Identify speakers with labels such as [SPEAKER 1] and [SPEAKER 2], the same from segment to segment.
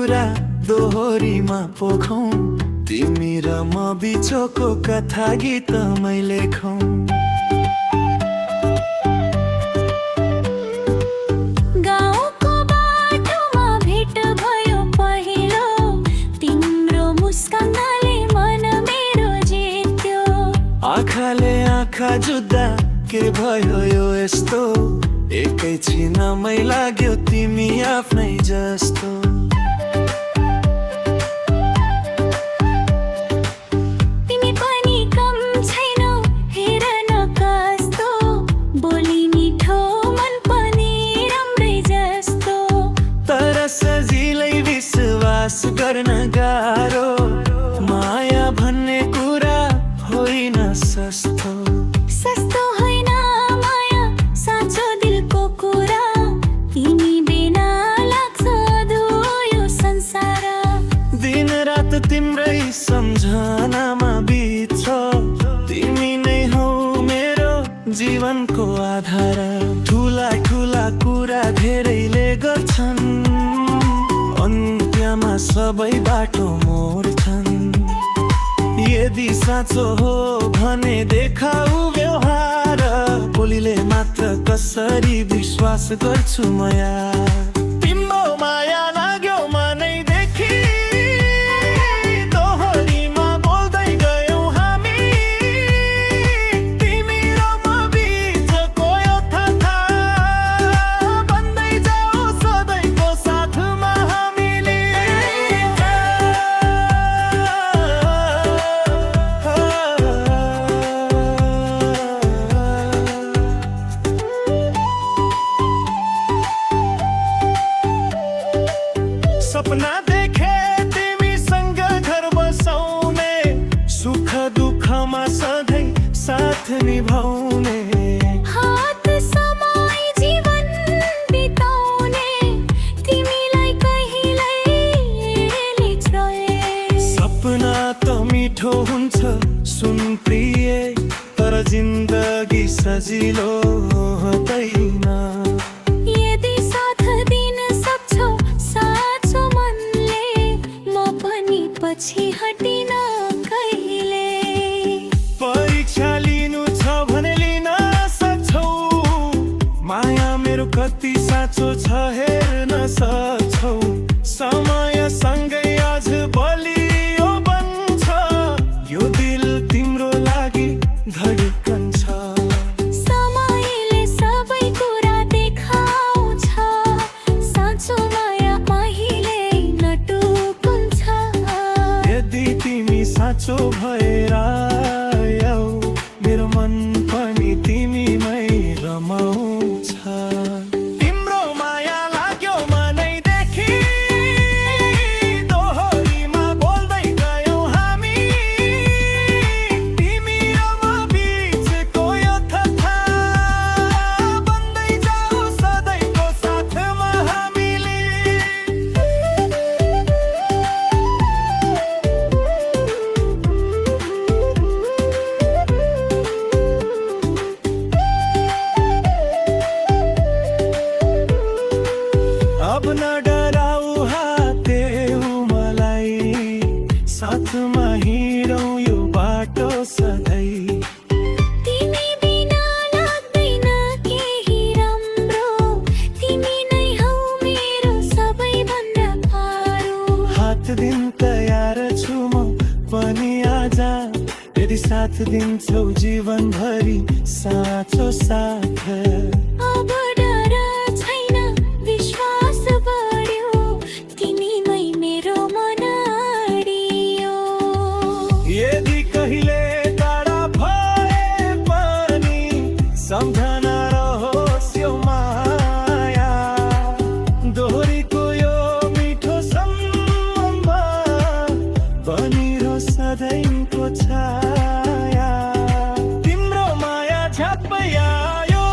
[SPEAKER 1] कुरा दोहोरीमा पोखौं, तिमी र म बिचको कथा गीत मैले लेखौं।
[SPEAKER 2] गाउँको बाटोमा भेट भयो पहिलो, तिम्रो मुस्कानले मन मेरो जित्यो।
[SPEAKER 1] आँखाले आँखा जुत्दा के भयो यो यस्तो, एकैछिनमै लाग्यो तिमी आफ्नै जस्तो।
[SPEAKER 2] तिमी पनि कम छैनौ, हेर न कस्तो, बोली मिठो मन पनि राम्रै जस्तो।
[SPEAKER 1] तर सजिलै विश्वास गर्न गाह्रो, माया भन्ने कुरा होइन सस्तो।
[SPEAKER 2] सस्तो होइन माया, साँचो दिलको कुरा, तिमी बिना लाग्छ अधुरो यो संसार।
[SPEAKER 1] दिन रात तिम्रै सम्झनामा बित्छ, तिमी नै हौ मेरो जीवनको आधार। ठुला ठुला कुरा धेरैले गर्छन्, अन्त्यमा सबै बाटो मोड्छन्। यदि साँचो हो भने देखाऊ व्यवहार, बोलीले मात्र कसरी विश्वास गर्छु म यार। तिम्रो माया लाग्यो मनैदेखि, दोहोरीमा बोल्दै गयौँ हामी, तिमी र म बिचको यो कथा बन्दै जाऊ सधैँको साथमा हामीले। सपना देखे तिमीसँग घर बसाउने, सुख दुःखमा सधैँ साथ निभाउने।
[SPEAKER 2] हात समाई जीवन बिताउने, तिमीलाई कहिल्यै लिच्छ्रे।
[SPEAKER 1] सपना त मिठो हुन्छ सुन प्रिय, तर जिन्दगी सजिलो हुँदैन।
[SPEAKER 2] यदि साथ दिन सक्छौ साँचो मनले, म पनि पछि हटिन कहिले।
[SPEAKER 1] परीक्षा लिनु छ भने लिन सक्छौ, माया मेरो कति साँचो छ हेर्न सक्छौ। समयसँगै आज बलियो बन्छ, यो दिल तिम्रो लागि धड्कन्छ।
[SPEAKER 2] समयले सबै कुरा देखाउँछ, साँचो माया अहिले नटुकुन्छ।
[SPEAKER 1] यदि तिमी साँचो भएर आयौ, मेरो मन पनि तिमीमै रमाउँछ। तिम्रो माया लाग्यो मनैदेखि, दोहोरीमा बोल्दै गयौँ हामी, तिमी र म बिचको यो कथा बन्दै जाऊ सधैँको साथमा हामीले। अब न डराऊ हातेऊ मलाई, साथमा हिँडौँ यो बाटो सधैँ।
[SPEAKER 2] तिमी बिना लाग्दैन केही राम्रो, तिमी नै हौ मेरो सबैभन्दा पारो।
[SPEAKER 1] हात दिन तयार छु म पनि आजा, यदि साथ दिन्छौ जीवनभरि साँचो साथ।
[SPEAKER 2] अब डर छैन, विश्वास बढ्यो, तिमीमै मेरो मन अडियो।
[SPEAKER 1] यदि कहिले टाढा भए पनि सम्झना रहोस् यो माया, दोहोरीको यो मिठो सम्बन्ध बनिरहोस् सधैँको छाया। तिम्रो माया झ्याप्पै आयो,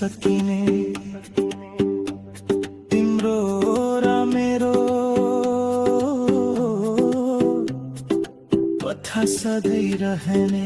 [SPEAKER 1] सकिने तिम्रो र मेरो कथा सधैँ रहने